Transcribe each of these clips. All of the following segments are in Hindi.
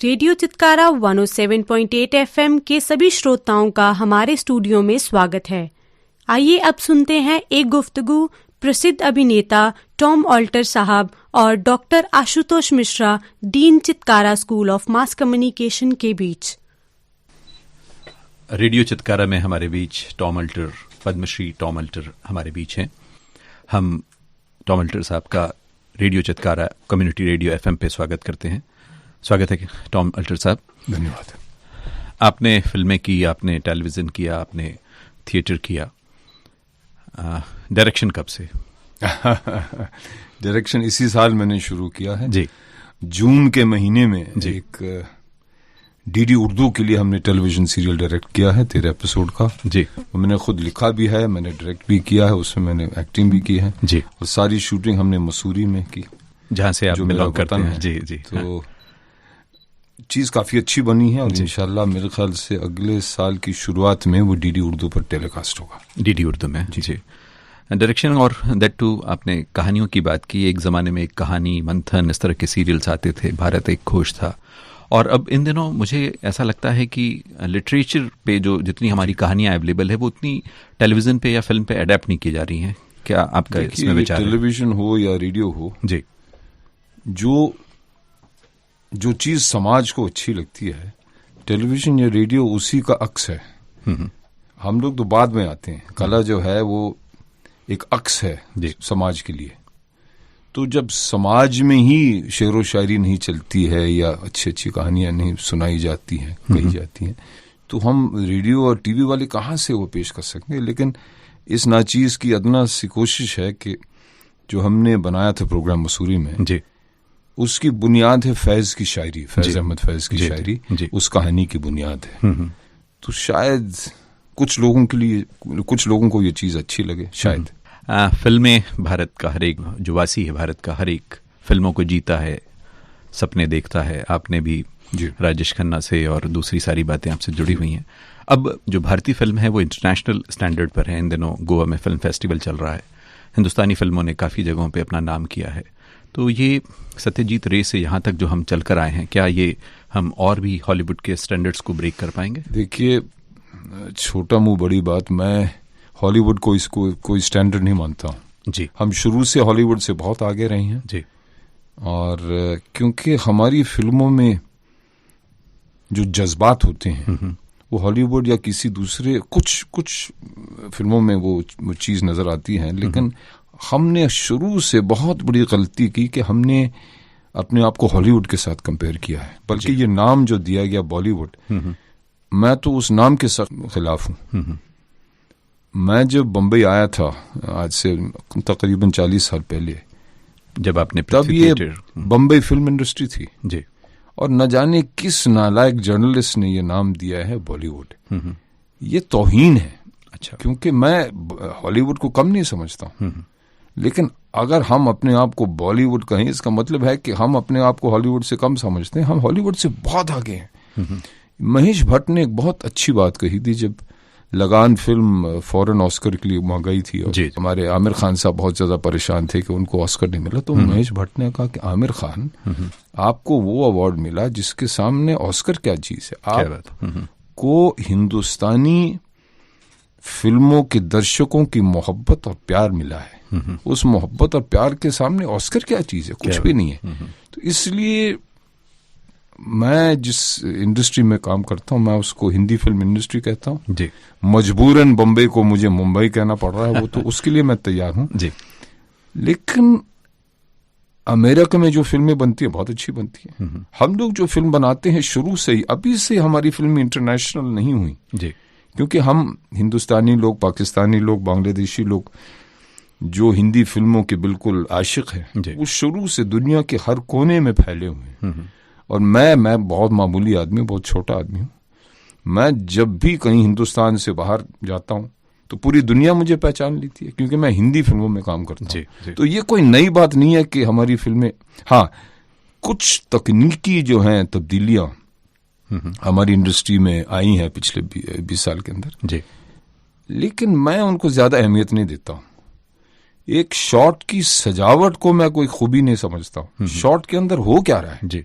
रेडियो चितकारा 107.8 FM के सभी श्रोताओं का हमारे स्टूडियो में स्वागत है। आइए अब सुनते हैं एक गुफ्तगू प्रसिद्ध अभिनेता टॉम ऑल्टर साहब और doctor Ashutosh Mishra, dean Chitkara school of mass communication के बीच। रेडियो चितकारा में हमारे बीच Tom Alter, Padmashri Tom Alter हमारे बीच हैं। हम टॉम ऑल्टर साहब का radio Chitkara community radio FM पे स्वागत करते हैं। स्वागत है टॉम ऑल्टर साहब। धन्यवाद। आपने फिल्में की, आपने टेलीविज़न किया, आपने थिएटर किया। डायरेक्शन कब से? डायरेक्शन इसी साल मैंने शुरू किया है जी। जून के महीने में जी। एक डीडी उर्दू के लिए हमने टेलीविजन सीरियल डायरेक्ट किया है 13 एपिसोड का जी। मैंने खुद लिखा भी है, मैंने डायरेक्ट भी किया है, उसमें मैंने एक्टिंग भी की है जी। और सारी शूटिंग हमने मसूरी में की, जहाँ से आप जो मेरा बिलोंग करते वतन हैं। है। जी जी। तो चीज काफी अच्छी बनी है और इंशाल्लाह मेरे ख्याल से अगले साल की शुरुआत में वो डीडी उर्दू पर टेलीकास्ट होगा। डीडी उर्दू में जी। डायरेक्शन और दैट टू, आपने कहानियों की बात की। एक ज़माने में एक कहानी, मंथन, इस तरह के सीरियल्स आते थे, भारत एक खोज था। और अब इन दिनों मुझे ऐसा लगता है कि लिटरेचर पे जो जितनी हमारी कहानियाँ अवेलेबल है वो उतनी टेलीविज़न पे या फिल्म पे अडेप्ट नहीं की जा रही हैं। क्या आपका इसमें विचार है? टेलीविजन हो या रेडियो हो जी, जो चीज समाज को अच्छी लगती है, टेलीविजन या रेडियो उसी का अक्स है। हम लोग तो बाद में आते हैं। कला जो है वो एक अक्स है समाज के लिए। तो जब समाज में ही शेर व शायरी नहीं चलती है या अच्छी अच्छी कहानियां नहीं सुनाई जाती हैं, कही जाती हैं, तो हम रेडियो और टीवी वाले कहाँ से वो पेश कर सकते हैं। लेकिन इस नाचीज की अदना सी कोशिश है कि जो हमने बनाया था प्रोग्राम मसूरी में जी, उसकी बुनियाद है फैज की शायरी, फैज अहमद फैज की शायरी जी। उस कहानी की बुनियाद है। तो शायद कुछ लोगों को ये चीज अच्छी लगे शायद। फिल्में, भारत का हर एक जो वासी है, भारत का हर एक फिल्मों को जीता है, सपने देखता है। आपने भी राजेश खन्ना से और दूसरी सारी बातें आपसे जुड़ी हुई हैं। अब जो भारतीय फिल्म है वो इंटरनेशनल स्टैंडर्ड पर है। इन दिनों गोवा में फिल्म फेस्टिवल चल रहा है। हिंदुस्तानी फिल्मों ने काफ़ी जगहों पे अपना नाम किया है। तो ये सत्यजीत रे से यहाँ तक जो हम चल कर आए हैं, क्या ये हम और भी हॉलीवुड के स्टैंडर्ड्स को ब्रेक कर पाएंगे? देखिए, छोटा मुंह बड़ी बात, मैं हॉलीवुड को इसको कोई स्टैंडर्ड नहीं मानता हूँ जी। हम शुरू से हॉलीवुड से बहुत आगे रहे हैं जी। और क्योंकि हमारी फिल्मों में जो जज्बात होते हैं वो हॉलीवुड या किसी दूसरे कुछ फिल्मों में वो चीज़ नज़र आती है। लेकिन हमने शुरू से बहुत बड़ी गलती की कि हमने अपने आप को हॉलीवुड के साथ कंपेयर किया है। बल्कि ये नाम जो दिया गया बॉलीवुड, मैं तो उस नाम के सख्त खिलाफ हूँ। मैं जब बम्बई आया था आज से तकरीबन 40 साल पहले, जब आपने तब ये बम्बई फिल्म इंडस्ट्री थी जी। और न जाने किस नालायक जर्नलिस्ट ने ये नाम दिया है बॉलीवुड। ये तौहीन है। अच्छा। क्योंकि मैं हॉलीवुड को कम नहीं समझता हूँ, लेकिन अगर हम अपने आप को बॉलीवुड कहें, इसका मतलब है कि हम अपने आप को हॉलीवुड से कम समझते हैं। हम हॉलीवुड से बहुत आगे हैं। महेश भट्ट ने एक बहुत अच्छी बात कही थी जब लगान फिल्म फॉरेन ऑस्कर के लिए वहां गई थी और हमारे आमिर खान साहब बहुत ज्यादा परेशान थे कि उनको ऑस्कर नहीं मिला। तो महेश भट्ट ने कहा कि आमिर खान, आपको वो अवार्ड मिला जिसके सामने ऑस्कर क्या चीज है। आपको हिंदुस्तानी फिल्मों के दर्शकों की मोहब्बत और प्यार मिला है। उस मोहब्बत और प्यार के सामने ऑस्कर क्या चीज है? कुछ भी नहीं है। तो इसलिए मैं जिस इंडस्ट्री में काम करता हूं, मैं उसको हिंदी फिल्म इंडस्ट्री कहता हूं जी। मजबूरन बम्बई को मुझे मुंबई कहना पड़ रहा है, वो तो उसके लिए मैं तैयार हूं जी। लेकिन अमेरिका में जो फिल्में बनती है बहुत अच्छी बनती है। हम लोग जो फिल्म बनाते हैं शुरू से ही, अभी से हमारी फिल्म इंटरनेशनल नहीं हुई जी। क्योंकि हम हिंदुस्तानी लोग, पाकिस्तानी लोग, बांग्लादेशी लोग जो हिंदी फिल्मों के बिल्कुल आशिक हैं, वो शुरू से दुनिया के हर कोने में फैले हुए हैं। और मैं बहुत मामूली आदमी, बहुत छोटा आदमी हूँ। मैं जब भी कहीं हिंदुस्तान से बाहर जाता हूँ तो पूरी दुनिया मुझे पहचान लेती है, क्योंकि मैं हिंदी फिल्मों में काम करता हूँ। तो ये कोई नई बात नहीं है कि हमारी फिल्में, हाँ कुछ तकनीकी जो हैं तब्दीलियाँ हमारी इंडस्ट्री में आई हैं पिछले 20 साल के अंदर जी। लेकिन मैं उनको ज्यादा अहमियत नहीं देता हूँ। एक शॉट की सजावट को मैं कोई खूबी नहीं समझता हूँ। शॉट के अंदर हो क्या रहा है जी।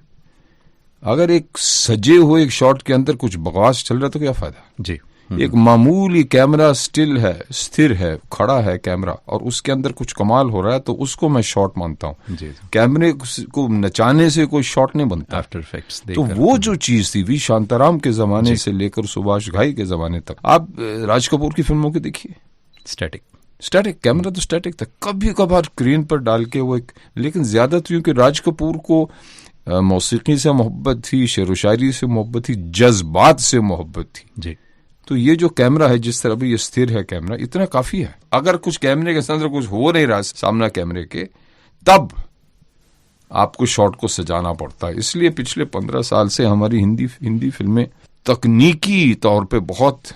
अगर एक सजे हुए एक शॉट के अंदर कुछ बकवास चल रहा है तो क्या फायदा जी। एक मामूली कैमरा स्टिल है, स्थिर है, खड़ा है कैमरा, और उसके अंदर कुछ कमाल हो रहा है तो उसको मैं शॉट मानता हूँ। कैमरे को नचाने से कोई शॉट नहीं बनता। आफ्टर इफेक्ट्स तो वो जो चीज थी वी शांताराम के जमाने से लेकर सुभाष घाई के जमाने तक, आप राज कपूर की फिल्मों के देखिए, स्टैटिक कैमरा तो स्टैटिक था, कभी कभार स्क्रीन पर डाल के वो एक, लेकिन ज्यादा तो क्योंकि राज कपूर को मौसीकी से मोहब्बत थी, शेर व शायरी से मोहब्बत थी, जज्बात से मोहब्बत थी जी। तो ये जो कैमरा है, जिस तरह भी ये स्थिर है कैमरा, इतना काफी है। अगर कुछ कैमरे के अंदर कुछ हो नहीं रहा सामना कैमरे के, तब आपको शॉट को सजाना पड़ता है। इसलिए पिछले 15 साल से हमारी हिंदी फिल्में तकनीकी तौर पे बहुत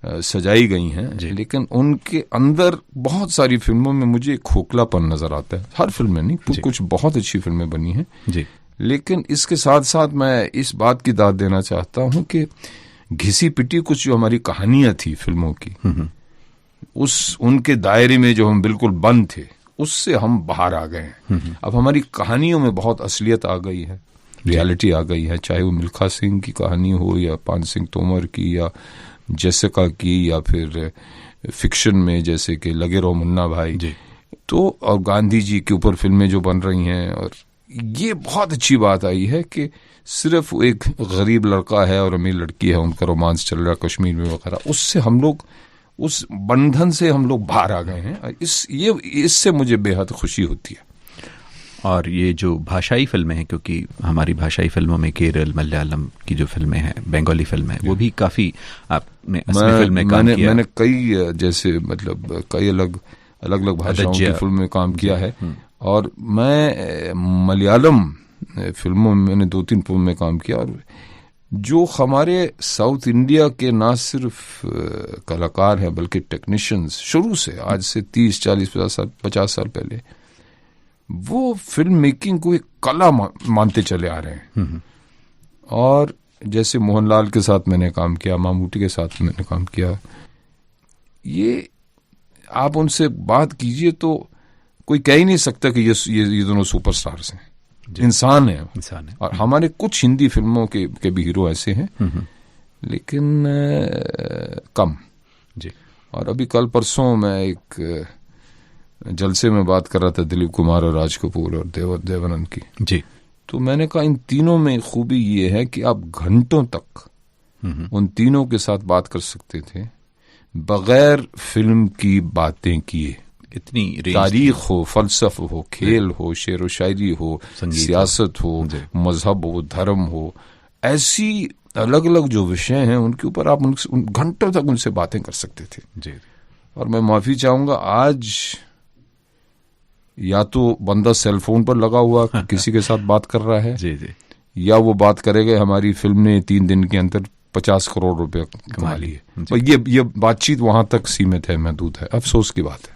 सजाई गई हैं, लेकिन उनके अंदर बहुत सारी फिल्मों में मुझे खोखलापन नजर आता है। हर फिल्म में नहीं, कुछ बहुत अच्छी फिल्में बनी हैं जी। लेकिन इसके साथ साथ मैं इस बात की दाद देना चाहता हूं कि घिसी पिटी कुछ जो हमारी कहानियां थी फिल्मों की, उनके दायरे में जो हम बिल्कुल बंद थे, उससे हम बाहर आ गए हैं। अब हमारी कहानियों में बहुत असलियत आ गई है, रियलिटी आ गई है, चाहे वो मिल्खा सिंह की कहानी हो या पान सिंह तोमर की या जेसिका की, या फिर फिक्शन में जैसे कि लगे रहो मुन्ना भाई, तो और गांधी जी के ऊपर फिल्में जो बन रही हैं। और ये बहुत अच्छी बात आई है कि सिर्फ एक गरीब लड़का है और अमीर लड़की है, उनका रोमांस चल रहा है कश्मीर में वगैरह, उससे हम लोग, उस बंधन से हम लोग बाहर आ गए हैं। इससे मुझे बेहद खुशी होती है। और ये जो भाषाई फिल्में हैं, क्योंकि हमारी भाषाई फिल्मों में केरल, मलयालम की जो फिल्में हैं, बंगाली फिल्में हैं, वो भी काफी आपने असली फिल्म में काम किया। मैंने कई जैसे मतलब कई अलग अलग भाषाओं की फिल्म में काम किया है। और मैं मलयालम फिल्मों में मैंने 2-3 फिल्मों में काम किया। और जो हमारे साउथ इंडिया के ना सिर्फ कलाकार हैं बल्कि टेक्नीशियंस, शुरू से आज से 30, 40, 50 साल पहले वो फिल्म मेकिंग को एक कला मानते चले आ रहे हैं। और जैसे मोहनलाल के साथ मैंने काम किया, मामूटी के साथ मैंने काम किया, ये आप उनसे बात कीजिए तो कोई कह ही नहीं सकता कि ये दोनों सुपरस्टार्स हैं, इंसान है। और हमारे कुछ हिंदी फिल्मों के भी हीरो ऐसे हैं, लेकिन कम जी। और अभी कल परसों मैं एक जलसे में बात कर रहा था दिलीप कुमार और राज कपूर और देवानंद की जी। तो मैंने कहा इन तीनों में खूबी ये है कि आप घंटों तक उन तीनों के साथ बात कर सकते थे बगैर फिल्म की बातें किए। इतनी तारीख हो, फलसफा हो, खेल हो, शेर व शायरी हो, सियासत हो, मजहब हो, धर्म हो, ऐसी अलग अलग जो विषय हैं उनके ऊपर आप उन घंटों तक उनसे बातें कर सकते थे जी। और मैं माफी चाहूंगा, आज या तो बंदा सेलफोन पर लगा हुआ किसी के साथ बात कर रहा है जी जी, या वो बात करेगा हमारी फिल्म ने 3 दिन के अंदर 50 करोड़ रुपए कमा लिए। और ये बातचीत वहां तक सीमित है, महदूद है। अफसोस की बात है।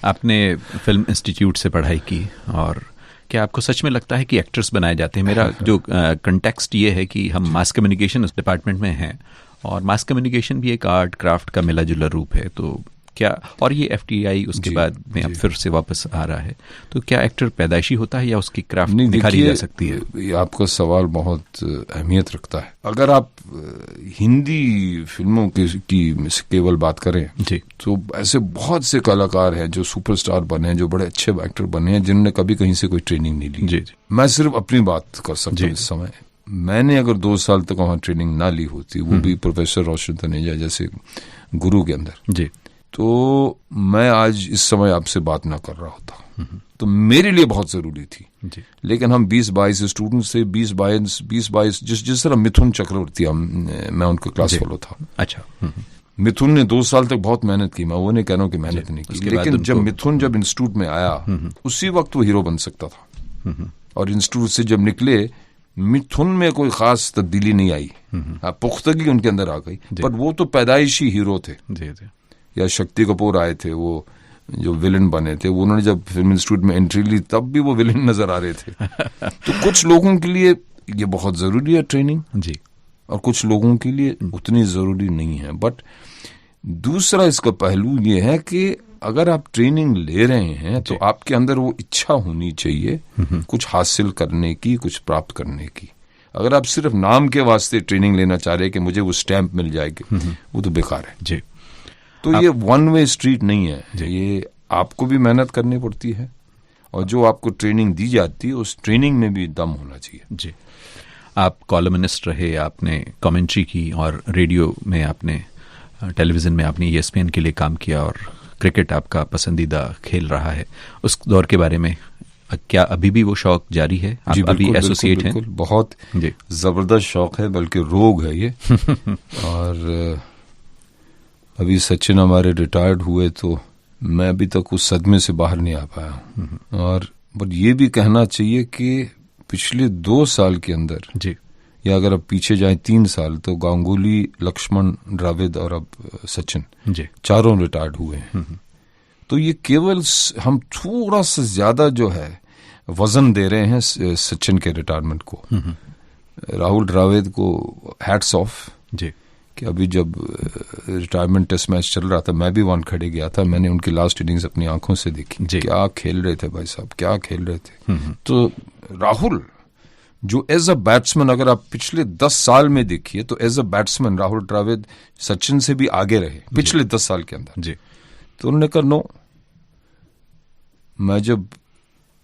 आपने फिल्म इंस्टीट्यूट से पढ़ाई की, और क्या आपको सच में लगता है कि एक्टर्स बनाए जाते हैं? मेरा जो कंटेक्स्ट ये है कि हम मास कम्युनिकेशन उस डिपार्टमेंट में हैं, और मास कम्युनिकेशन भी एक आर्ट क्राफ्ट का मिला जुला रूप है। तो क्या, और ये FTI उसके बाद में अब फिर से वापस आ रहा है, तो क्या एक्टर पैदाइशी होता है या उसकी क्राफ्ट निखारी जा सकती है? ये आपका सवाल बहुत अहमियत रखता है। अगर आप हिंदी फिल्मों की केवल बात करें जी, तो ऐसे बहुत से कलाकार हैं जो सुपरस्टार बने हैं, जो बड़े अच्छे एक्टर बने हैं, जिन्होंने कभी कहीं से कोई ट्रेनिंग नहीं ली जी। मैं सिर्फ अपनी बात कर सकता हूँ इस समय। मैंने अगर 2 साल तक वहां ट्रेनिंग ना ली होती, वो भी प्रोफेसर रोशन तनेजा जैसे गुरु के अंदर जी, तो मैं आज इस समय आपसे बात ना कर रहा होता। तो मेरे लिए बहुत जरूरी थी जी। लेकिन हम 20-22 स्टूडेंट से 20-22 जिस तरह मिथुन चक्रवर्ती, मैं उनका क्लास फेलो था। अच्छा। मिथुन ने 2 साल तक बहुत मेहनत की, मैं वो नहीं कह रहा हूं कि मेहनत नहीं की, लेकिन जब मिथुन जब इंस्टीट्यूट में आया उसी वक्त वो हीरो बन सकता था। और इंस्टीट्यूट से जब निकले मिथुन में कोई खास तब्दीली नहीं आई, पुख्तगी उनके अंदर आ गई, पर वो तो पैदाइशी हीरो थे जी। या शक्ति कपूर आए थे, वो जो विलन बने थे, उन्होंने जब फिल्म इंस्टीट्यूट में एंट्री ली तब भी वो विलन नजर आ रहे थे। तो कुछ लोगों के लिए ये बहुत जरूरी है ट्रेनिंग जी, और कुछ लोगों के लिए उतनी जरूरी नहीं है। बट दूसरा इसका पहलू ये है कि अगर आप ट्रेनिंग ले रहे हैं तो आपके अंदर वो इच्छा होनी चाहिए कुछ हासिल करने की, कुछ प्राप्त करने की। अगर आप सिर्फ नाम के वास्ते ट्रेनिंग लेना चाह रहे हैं कि मुझे वो स्टैंप मिल जाएगी, वो तो बेकार है जी। तो ये वन वे स्ट्रीट नहीं है, ये आपको भी मेहनत करनी पड़ती है और जो आपको ट्रेनिंग दी जाती है उस ट्रेनिंग में भी दम होना चाहिए। जी, आप कॉलमनिस्ट रहे, आपने कमेंट्री की और रेडियो में आपने, टेलीविज़न में आपने ESPN के लिए काम किया और क्रिकेट आपका पसंदीदा खेल रहा है। उस दौर के बारे में क्या अभी भी वो शौक जारी है? आप अभी एसोसिएट हैं? बहुत जबरदस्त शौक है, बल्कि रोग है ये। और अभी सचिन हमारे रिटायर्ड हुए तो मैं अभी तक उस सदमे से बाहर नहीं आ पाया। और बट ये भी कहना चाहिए कि पिछले 2 साल के अंदर जी, या अगर अब पीछे जाएं 3 साल, तो गांगुली, लक्ष्मण, द्रविड़ और अब सचिन जी, चारों रिटायर्ड हुए हैं। तो ये केवल हम थोड़ा सा ज्यादा जो है वजन दे रहे हैं सचिन के रिटायरमेंट को। राहुल द्रविड़ को हैट्स ऑफ जी, कि अभी जब रिटायरमेंट टेस्ट मैच चल रहा था, मैं भी वानखेड़े गया था, मैंने उनकी लास्ट इनिंग्स अपनी आंखों से देखी। क्या खेल रहे थे भाई साहब, क्या खेल रहे थे। तो राहुल जो एज अ बैट्समैन, अगर आप पिछले 10 साल में देखिए तो as a batsman Rahul Dravid Sachin से भी आगे रहे पिछले 10 साल के अंदर जी। तो उन्होंने कहा नो, मैं जब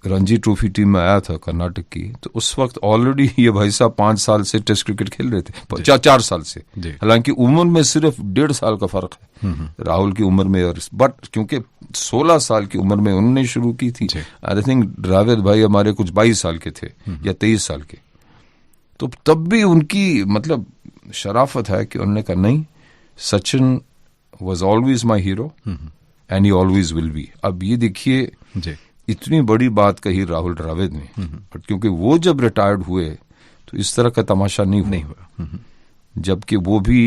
रणजी ट्रॉफी टीम में आया था कर्नाटक की, तो उस वक्त ऑलरेडी ये भाई साहब 5 साल से टेस्ट क्रिकेट खेल रहे थे, 4 साल से। हालांकि उम्र में सिर्फ 1.5 साल का फर्क है राहुल की उम्र में, और बट क्योंकि 16 साल की उम्र में उन्होंने शुरू की थी। आई थिंक द्रविड़ भाई हमारे कुछ 22 साल के थे या 23 साल के। तो तब भी उनकी मतलब शराफत है कि उन्होंने कहा नहीं, Sachin was always my hero and he always will be. अब ये देखिए इतनी बड़ी बात कही राहुल द्रविड़ ने, बट क्योंकि वो जब रिटायर्ड हुए तो इस तरह का तमाशा नहीं हुआ। जबकि वो भी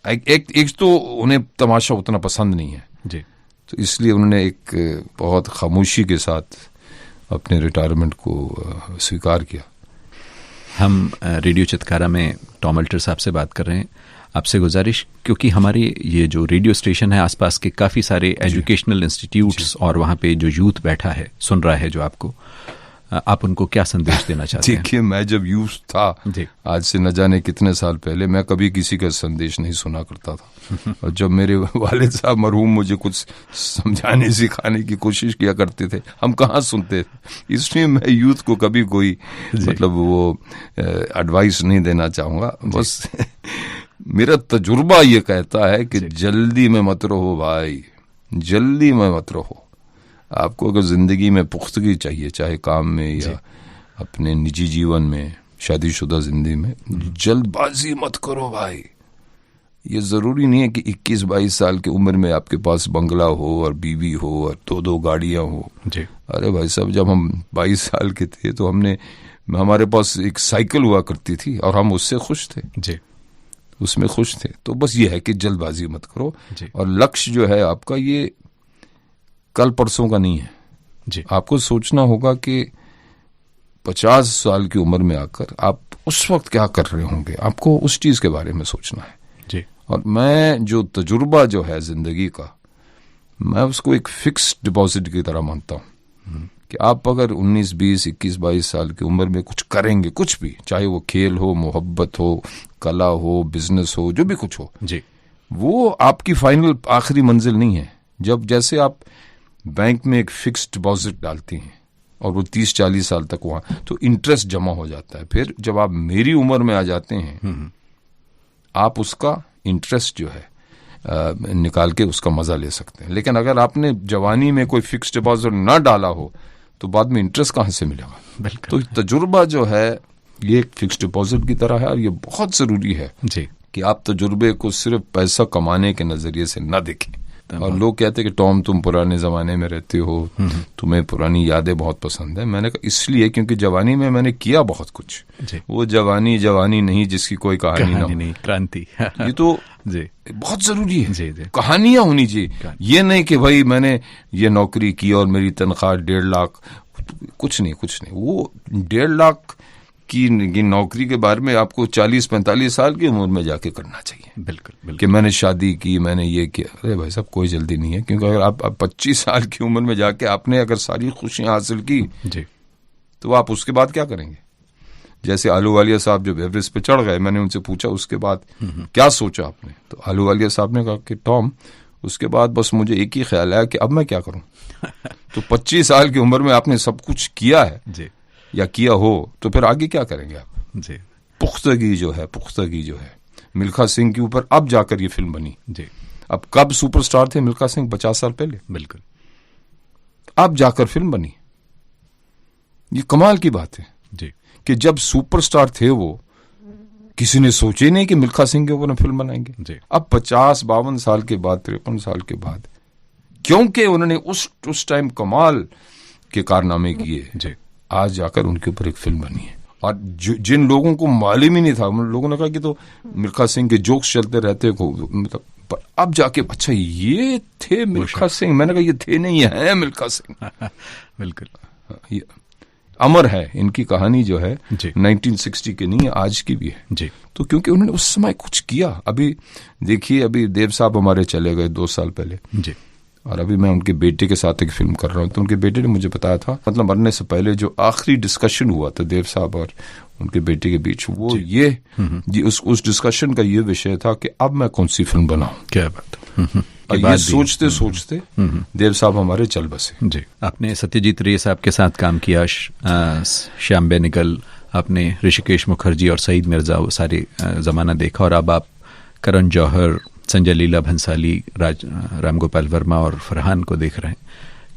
एक तो उन्हें तमाशा उतना पसंद नहीं है जी, तो इसलिए उन्होंने एक बहुत खामोशी के साथ अपने रिटायरमेंट को स्वीकार किया। हम रेडियो चितकारा में टॉम अल्टर साहब से बात कर रहे हैं। आपसे गुजारिश, क्योंकि हमारे ये जो रेडियो स्टेशन है आसपास के काफ़ी सारे एजुकेशनल इंस्टीट्यूट्स और वहाँ पे जो यूथ बैठा है सुन रहा है जो आपको, आप उनको क्या संदेश देना चाहते हैं? देखिए, मैं जब यूथ था आज से न जाने कितने साल पहले, मैं कभी किसी का संदेश नहीं सुना करता था। और जब मेरे वालिद साहब मरहूम मुझे कुछ समझाने सिखाने की कोशिश किया करते थे, हम कहाँ सुनते थे। इसलिए मैं यूथ को कभी कोई मतलब वो एडवाइस नहीं देना चाहूँगा। बस मेरा तजुर्बा ये कहता है कि जल्दी में मत रहो भाई, जल्दी में मत रहो। आपको अगर जिंदगी में पुख्तगी चाहिए, चाहे काम में या अपने निजी जीवन में, शादीशुदा जिंदगी में, जल्दबाजी मत करो भाई। ये जरूरी नहीं है कि 21-22 साल की उम्र में आपके पास बंगला हो और बीवी हो और 2-2 गाड़ियां हो। अरे भाई साहब, जब हम 22 साल के थे तो हमारे पास एक साइकिल हुआ करती थी और हम उससे खुश थे, उसमें खुश थे। तो बस ये है कि जल्दबाजी मत करो, और लक्ष्य जो है आपका ये कल परसों का नहीं है। आपको सोचना होगा कि 50 साल की उम्र में आकर आप उस वक्त क्या कर रहे होंगे, आपको उस चीज के बारे में सोचना है। और मैं जो तजुर्बा जो है जिंदगी का, मैं उसको एक फिक्स डिपॉजिट की तरह मानता हूं कि आप अगर 19, 20, 21, 22 साल की उम्र में कुछ करेंगे, कुछ भी, चाहे वो खेल हो, मोहब्बत हो, कला हो, बिजनेस हो, जो भी कुछ हो, वो आपकी फाइनल आखिरी मंजिल नहीं है। जब जैसे आप बैंक में एक फिक्स डिपॉजिट डालती हैं और वो 30-40 साल तक वहां, तो इंटरेस्ट जमा हो जाता है। फिर जब आप मेरी उम्र में आ जाते हैं, आप उसका इंटरेस्ट जो है निकाल के उसका मजा ले सकते हैं। लेकिन अगर आपने जवानी में कोई फिक्स डिपॉजिट ना डाला हो तो बाद में इंटरेस्ट कहां से मिलेगा। तो तजुर्बा जो है ये एक फिक्स डिपॉजिट की तरह है, और ये बहुत जरूरी है कि आप तजुर्बे को सिर्फ पैसा कमाने के नजरिए से ना देखें। और लोग कहते हैं कि टॉम तुम पुराने जमाने में रहते हो, तुम्हें पुरानी यादें बहुत पसंद है। मैंने कहा इसलिए क्योंकि जवानी में मैंने किया बहुत कुछ। वो जवानी नहीं जिसकी कोई कहानी नहीं, क्रांति। ये तो बहुत जरूरी है, कहानियां होनी चाहिए। ये नहीं कि भाई मैंने ये नौकरी की और मेरी तनख्वाह 1.5 लाख, कुछ नहीं। वो 1.5 लाख की नौकरी के बारे में आपको 40-45 साल की उम्र में जाके करना चाहिए। बिल्कुल। कि मैंने शादी की, मैंने ये किया। अरे भाई साहब, कोई जल्दी नहीं है, क्योंकि अगर आप 25 साल की उम्र में जाके आपने अगर सारी खुशियां हासिल की तो आप उसके बाद क्या करेंगे। जैसे अहलूवालिया साहब जब एवरेस्ट पे चढ़ गए, मैंने उनसे पूछा उसके बाद क्या सोचा आपने, तो अहलूवालिया साहब ने कहा कि टॉम उसके बाद बस मुझे एक ही ख्याल आया कि अब मैं क्या करूं। तो 25 साल की उम्र में आपने सब कुछ किया है जी। या किया हो तो फिर आगे क्या करेंगे आप जी। पुख्तगी जो है मिल्खा सिंह के ऊपर अब जाकर ये फिल्म बनी जी। अब कब सुपरस्टार थे मिल्खा सिंह 50 साल पहले, बिल्कुल अब जाकर फिल्म बनी। ये कमाल की बात है जी कि जब सुपरस्टार थे वो किसी ने सोचे नहीं कि मिल्खा सिंह के ऊपर फिल्म बनाएंगे। जी। अब 50-52 साल के बाद 53 साल के बाद क्योंकि उन्होंने उस टाइम कमाल के कारनामे किए जी आज जाकर उनके ऊपर एक फिल्म बनी है। और जिन लोगों को मालूम ही नहीं था उन लोगों ने कहा कि तो मिल्खा सिंह के जोक्स चलते रहते मतलब, पर अब जाके अच्छा ये थे मिल्खा सिंह, मैंने कहा ये थे नहीं है मिल्खा सिंह। बिल्कुल ये अमर है इनकी कहानी जो है जी। 1960 की नहीं है आज की भी है जी। तो क्योंकि उन्होंने उस समय कुछ किया। अभी देखिए अभी देव साहब हमारे चले गए 2 साल पहले जी। और अभी मैं उनके बेटे के साथ एक फिल्म कर रहा हूँ तो उनके बेटे ने मुझे बताया था मतलब मरने से पहले जो आखिरी डिस्कशन हुआ था देव साहब और उनके बेटे के बीच वो ये उस डिस्कशन का ये विषय था कि अब मैं कौन सी फिल्म बनाऊं। क्या बात। और ये सोचते सोचते देव साहब हमारे चल बसे। जी। आपने सत्यजीत रे साहब के साथ काम किया, श्याम बेनेगल, आपने ऋषिकेश मुखर्जी और सईद मिर्जा वो सारे जमाना देखा और अब आप करण जौहर, संजय लीला भंसाली, राम गोपाल वर्मा और फरहान को देख रहे हैं।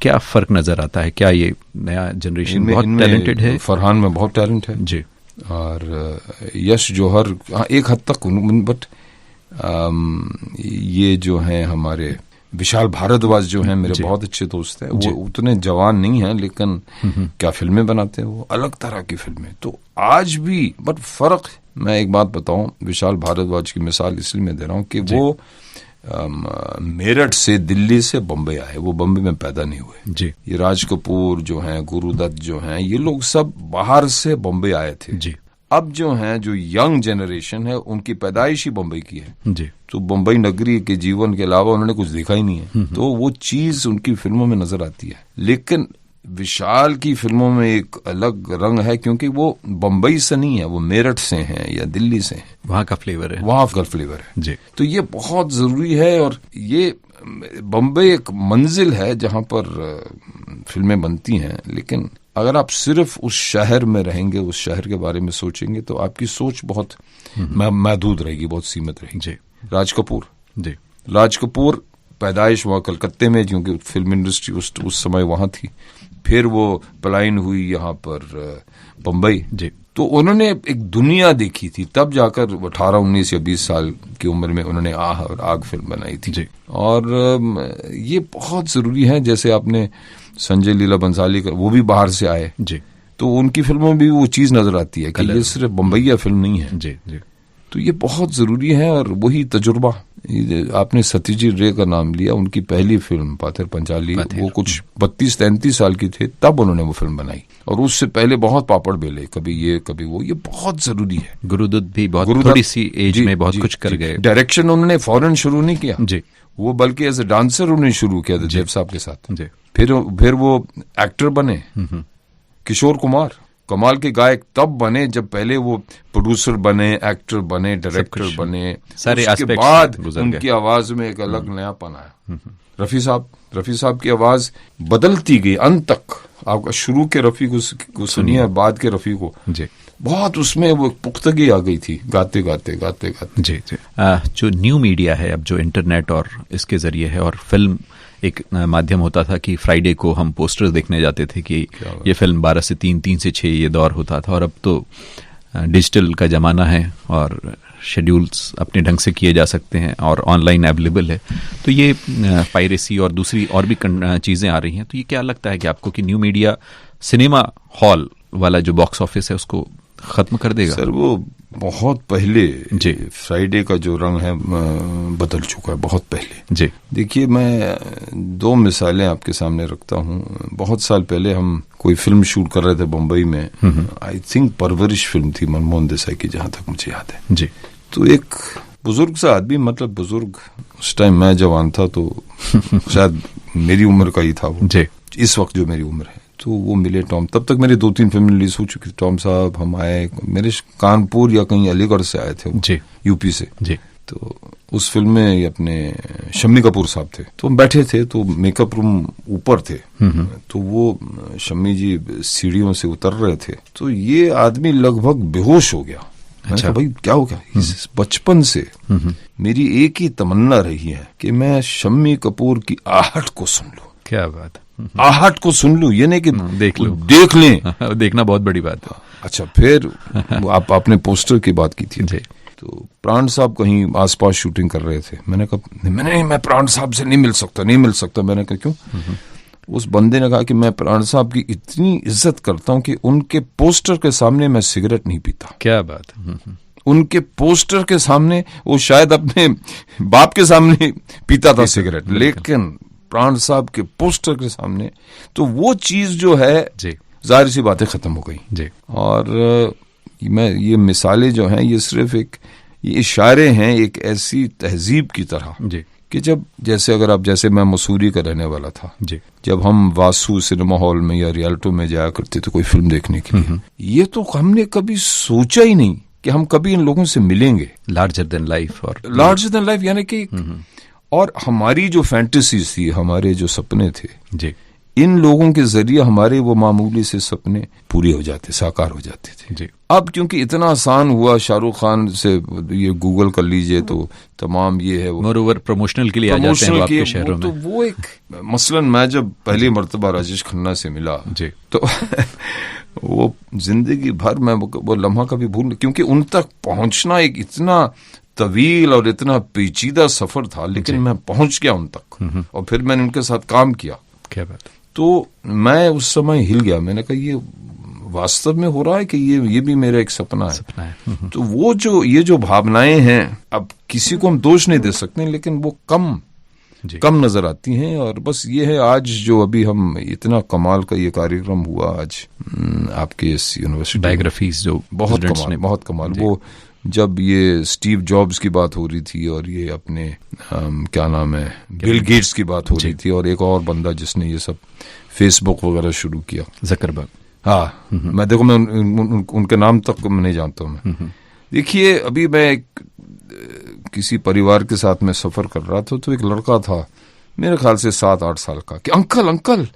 क्या फर्क नजर आता है? क्या ये नया जनरेशन बहुत टैलेंटेड है? फरहान में बहुत टैलेंट है जी। और यश जौहर एक हद तक बट ये जो है हमारे विशाल भारद्वाज जो हैं मेरे बहुत अच्छे दोस्त हैं, वो उतने जवान नहीं हैं लेकिन क्या फिल्में बनाते हैं वो, अलग तरह की फिल्में। तो आज भी बट फर्क, मैं एक बात बताऊं, विशाल भारद्वाज की मिसाल इसलिए मैं दे रहा हूं कि वो मेरठ से दिल्ली से बम्बई आए, वो बम्बई में पैदा नहीं हुए जी। ये राज कपूर जो हैं, गुरुदत्त जो हैं, ये लोग सब बाहर से बम्बई आए थे जी। अब जो हैं जो यंग जनरेशन है उनकी पैदाइश ही बम्बई की है जी। तो बम्बई नगरी के जीवन के अलावा उन्होंने कुछ देखा ही नहीं है तो वो चीज उनकी फिल्मों में नजर आती है। लेकिन विशाल की फिल्मों में एक अलग रंग है क्योंकि वो बम्बई से नहीं है, वो मेरठ से हैं या दिल्ली से हैं, वहां का फ्लेवर है, वहां का फ्लेवर है जी। तो ये बहुत जरूरी है। और ये बम्बई एक मंजिल है जहां पर फिल्में बनती हैं, लेकिन अगर आप सिर्फ उस शहर में रहेंगे, उस शहर के बारे में सोचेंगे तो आपकी सोच बहुत महदूद रहेगी, बहुत सीमित रहेगी। जी। राज कपूर जी। राज कपूर पैदाइश वहाँ कलकत्ते में क्योंकि फिल्म इंडस्ट्री उस समय वहाँ थी, फिर वो पलायन हुई यहाँ पर बम्बई जी। तो उन्होंने एक दुनिया देखी थी, तब जाकर 18, 19 या 20 साल की उम्र में उन्होंने आह और आग फिल्म बनाई थी जी। और ये बहुत जरूरी है। जैसे आपने संजय लीला बंसाली का, वो भी बाहर से आए जी, तो उनकी फिल्मों में भी वो चीज नजर आती है कि ये सिर्फ बम्बईया फिल्म नहीं है जी जी। तो ये बहुत जरूरी है। और वही तजुर्बा, आपने सत्यजीत रे का नाम लिया, उनकी पहली फिल्म पाथर पंचाली, वो कुछ 32-33 साल की थे तब उन्होंने वो फिल्म बनाई और उससे पहले बहुत पापड़ बेले, कभी ये कभी वो, ये बहुत जरूरी है। गुरुदत्त भी बहुत थोड़ी सी एज में बहुत कुछ कर गए। डायरेक्शन उन्होंने फौरन शुरू नहीं किया जी, वो बल्कि एज ए डांसर उन्होंने शुरू किया था देव साहब के साथ जी। फिर वो एक्टर बने, किशोर कुमार कमाल के गायक तब बने जब पहले वो प्रोड्यूसर बने, एक्टर बने, डायरेक्टर बने, सारे उसके बाद उनकी आवाज में एक अलग नयापन आया। रफी साहब की आवाज बदलती गई अंत तक। आप शुरू के रफी को सुनिए और बाद के रफी को जी, बहुत उसमें वो पुख्तगी आ गई थी गाते गाते जी जी। जो न्यू मीडिया है अब, जो इंटरनेट और इसके जरिए है, और फिल्म एक माध्यम होता था कि फ्राइडे को हम पोस्टर्स देखने जाते थे कि ये फिल्म 12 से 3, 3 से 6 ये दौर होता था, और अब तो डिजिटल का जमाना है और शेड्यूल्स अपने ढंग से किए जा सकते हैं और ऑनलाइन अवेलेबल है। तो ये पायरेसी और दूसरी और भी चीज़ें आ रही हैं। तो ये क्या लगता है कि आपको कि न्यू मीडिया सिनेमा हॉल वाला जो बॉक्स ऑफिस है उसको खत्म कर देगा? सर वो बहुत पहले जी, फ्राइडे का जो रंग है बदल चुका है बहुत पहले जी। देखिए मैं 2 मिसालें आपके सामने रखता हूँ। बहुत साल पहले हम कोई फिल्म शूट कर रहे थे बम्बई में, आई थिंक परवरिश फिल्म थी मनमोहन देसाई की, जहां तक मुझे याद है जी। तो एक बुजुर्ग सा आदमी, मतलब बुजुर्ग उस टाइम मैं जवान था तो शायद मेरी उम्र का ही था वो जी, इस वक्त जो मेरी उम्र है, तो वो मिले टॉम। तब तक मेरी 2-3 फिल्म रिलीज हो चुकी थी। टॉम साहब हम आए, मेरे कानपुर या कहीं अलीगढ़ से आए थे वो, यूपी से जी। तो उस फिल्म में ये अपने शम्मी कपूर साहब थे, तो हम बैठे थे, तो मेकअप रूम ऊपर थे, तो वो शम्मी जी सीढ़ियों से उतर रहे थे, तो ये आदमी लगभग बेहोश हो गया। अच्छा भाई क्या हो गया? बचपन से मेरी एक ही तमन्ना रही है कि मैं शम्मी कपूर की आहट को सुन लूं। क्या बात, आहट को सुन लूं, ये नहीं कि देख लें। देखना बहुत बड़ी बात है। अच्छा, फिर आपने पोस्टर की बात की थी, तो प्राण साहब कहीं आसपास शूटिंग कर रहे थे। मैंने कहा मैं प्राण साहब से नहीं मिल सकता। मैंने कहा क्यों? उस बंदे ने कहा कि मैं प्राण साहब की इतनी इज्जत करता हूं कि उनके पोस्टर के सामने मैं सिगरेट नहीं पीता। क्या बात। उनके पोस्टर के सामने, वो शायद अपने बाप के सामने पीता था सिगरेट, लेकिन प्राण साहब के पोस्टर के सामने तो वो चीज जो है जाहिर सी बातें खत्म हो गई। और ये मिसालें जो हैं, ये सिर्फ ये इशारे हैं एक ऐसी तहजीब की तरह कि जैसे मैं मसूरी का रहने वाला था, जब हम वासु सिनेमा हॉल में या रियल्टो में जाया करते थे कोई फिल्म देखने के लिए, ये तो हमने कभी सोचा ही नहीं कि हम कभी इन लोगों से मिलेंगे। लार्जर देन लाइफ यानी कि और हमारी जो फैंटेसीज थी, हमारे जो सपने थे, इन लोगों के जरिए हमारे वो मामूली से सपने पूरे हो जाते, साकार हो जाते थे। अब क्योंकि इतना आसान हुआ, शाहरुख खान से ये गूगल कर लीजिए तो तमाम ये है, मोरओवर प्रमोशनल के लिए आ जाते हैं आपके शहरों में। तो वो एक मसलन मैं जब पहली मर्तबा राजेश खन्ना से मिला तो वो जिंदगी भर मैं वो लम्हा कभी भूल, क्योंकि उन तक पहुंचना एक इतना तवील और इतना पेचीदा सफर था, लेकिन मैं पहुंच गया उन तक और फिर मैंने उनके साथ काम किया। क्या बात। तो मैं उस समय हिल गया, मैंने कहा ये वास्तव में हो रहा है कि ये भी मेरा एक सपना है। तो वो ये जो भावनाएं हैं, अब किसी को हम दोष नहीं दे सकते, लेकिन वो कम नजर आती हैं। और बस ये है, आज जो अभी हम इतना कमाल का ये कार्यक्रम हुआ आज आपके इस यूनिवर्सिटी, बायोग्राफीज जो बहुत कमाल। वो जब ये स्टीव जॉब्स की बात हो रही थी और ये अपने क्या नाम है, बिल गेट्स की बात हो रही थी, और एक और बंदा जिसने ये सब फेसबुक वगैरह शुरू किया, ज़करबर्ग। हाँ, मैं उनके नाम तक मैं नहीं जानता हूँ मैं। देखिए, अभी मैं किसी परिवार के साथ में सफर कर रहा था, तो एक लड़का था मेरे ख्याल से 7-8 साल का, कि अंकल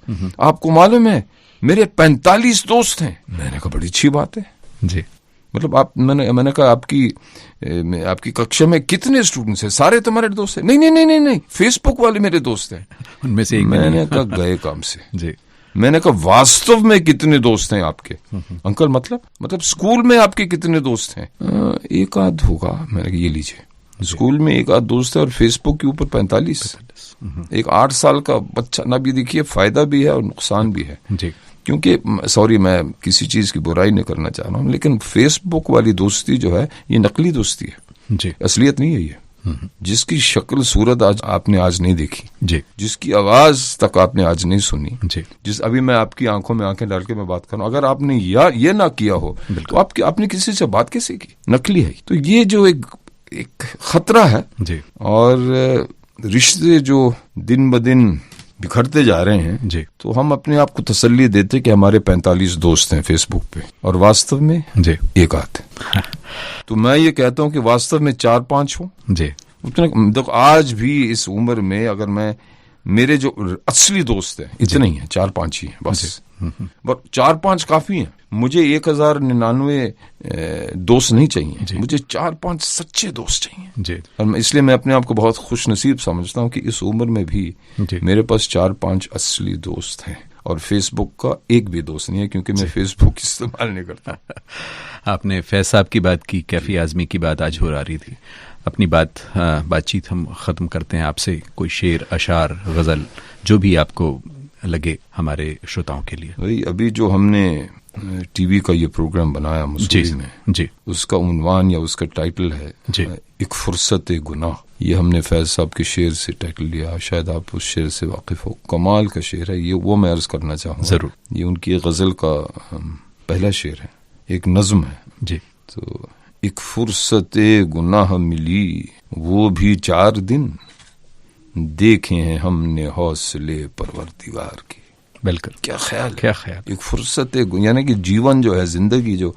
आपको मालूम है मेरे 45 दोस्त हैं। मैंने कहा बड़ी अच्छी बात है जी, मतलब मैंने कहा आपकी कक्षा में कितने स्टूडेंट्स हैं? सारे तुम्हारे दोस्त हैं? नहीं, फेसबुक वाले मेरे दोस्त हैं। उनमें से एक। मैंने कहा गए काम से जी। मैंने कहा वास्तव में कितने दोस्त हैं आपके? अंकल मतलब स्कूल में आपके कितने दोस्त हैं? एक आध होगा। मैंने कहा ये लीजिए, स्कूल में एक आध दोस्त है और फेसबुक के ऊपर 45। एक 8 साल का बच्चा ना, भी देखिए फायदा भी है और नुकसान भी है जी। क्योंकि सॉरी, मैं किसी चीज की बुराई नहीं करना चाह रहा हूं, लेकिन फेसबुक वाली दोस्ती जो है ये नकली दोस्ती है जी, असलियत नहीं है ये। जिसकी शक्ल सूरत आपने आज नहीं देखी जी, जिसकी आवाज तक आपने आज नहीं सुनी जी, अभी मैं आपकी आंखों में आंखें डाल के मैं बात कर रहा हूं, अगर आपने ये ना किया हो तो आपने किसी से बात कैसे की? नकली है। तो ये जो एक खतरा है जी, और रिश्ते जो दिन ब दिन बिखरते जा रहे हैं जी, तो हम अपने आप को तसल्ली देते कि हमारे 45 दोस्त हैं फेसबुक पे, और वास्तव में जी एक आध। तो मैं ये कहता हूं कि वास्तव में 4-5 हो जी। देखो आज भी इस उम्र में अगर मेरे जो असली दोस्त हैं इतने ही हैं, 4-5 ही हैं बस। 4-5 काफी हैं। मुझे 1099 दोस्त नहीं चाहिए, मुझे 4-5 सच्चे दोस्त चाहिए जी। और इसलिए मैं अपने आप को बहुत खुश नसीब समझता हूँ कि इस उम्र में भी मेरे पास 4-5 असली दोस्त हैं, और फेसबुक का एक भी दोस्त नहीं है, क्योंकि मैं फेसबुक इस्तेमाल नहीं करता। आपने फैज साहब की बात की, कैफी आजमी की बात आज हो रही थी। अपनी बातचीत हम ख़त्म करते हैं आपसे। कोई शेर, अशार, गज़ल, जो भी आपको लगे हमारे श्रोताओं के लिए। भाई अभी जो हमने टीवी का ये प्रोग्राम बनाया मसूरी में जी, उसका उन्वान या उसका टाइटल है एक फुर्सत गुनाह। ये हमने फैज साहब के शेर से टाइटल लिया, शायद आप उस शेर से वाकिफ हो। कमाल का शेर है ये, वो मैं अर्ज करना चाहूँगा जरूर। ये उनकी गजल का पहला शेर है, एक नज्म है जी। तो एक फुर्सत गुनाह मिली वो भी 4 दिन, देखे हैं हमने हौसले परवरदिगार की। बिल्कुल। क्या ख्याल है? क्या ख्याल? एक फुर्सत है, यानी कि जीवन जो है, जिंदगी जो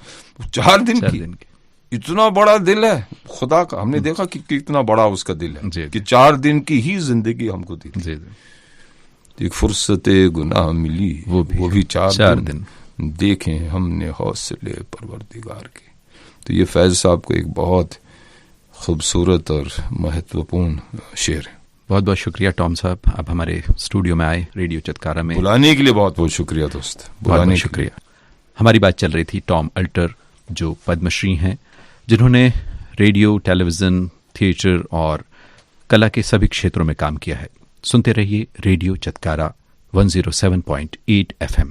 4 दिन की, इतना बड़ा दिल है खुदा का। हमने देखा कि कितना बड़ा उसका दिल है जी, कि 4 दिन की ही जिंदगी हमको दी। जी, एक फुर्सत गुनाह मिली, वो भी 4 दिन देखें हमने हौसले परवरदिगार के। तो ये फैज साहब को एक बहुत खूबसूरत और महत्वपूर्ण शेर है। बहुत बहुत शुक्रिया टॉम साहब, आप हमारे स्टूडियो में आए, रेडियो चटकारा में। बुलाने के लिए बहुत बहुत शुक्रिया दोस्त, बहुत शुक्रिया। हमारी बात चल रही थी टॉम अल्टर, जो पद्मश्री हैं, जिन्होंने रेडियो, टेलीविजन, थिएटर और कला के सभी क्षेत्रों में काम किया है। सुनते रहिए रेडियो चटकारा 107.8 FM।